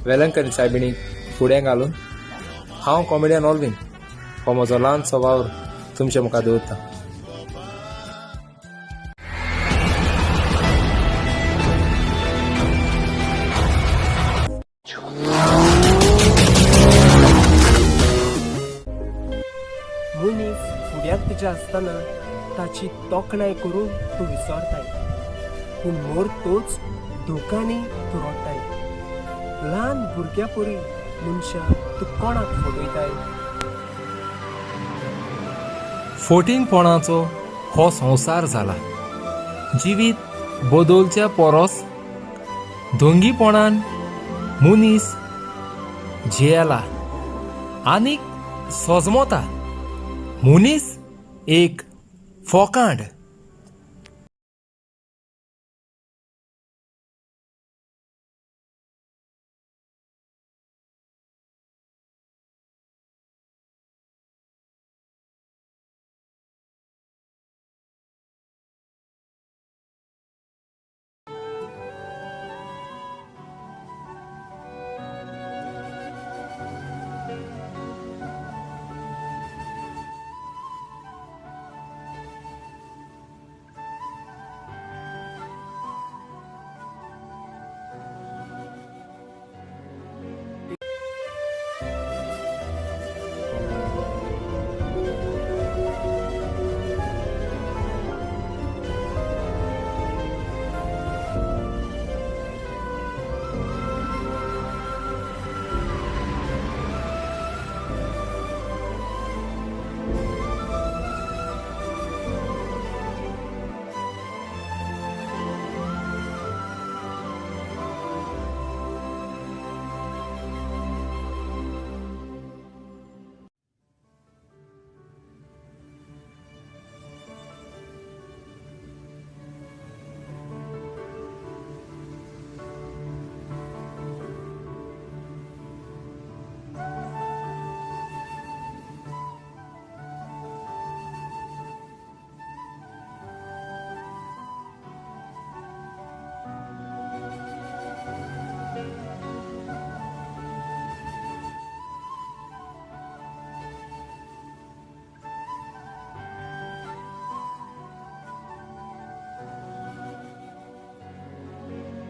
वेलंकनी सायबिणीक फुडें घालून हांव कॉमेडियन ऑल्विन हो म्हजो ल्हानसो वावर तुमचे मुखार दवरता. मनीस फुड्याक तुज्या आसतना ताची तोखणाय करून तूं विसरताय, पूण मोरतोच दुखांनी तूं रडटाय. ल्हान भुरग्या परी मनशां तूं कोणाक फटयताय. फोटींगपणाचो हो संवसार जाला. जिवीत बदलच्या परस धोंगीपणान मनीस जियेला आनीक सजमता. मनीस एक फोकांड.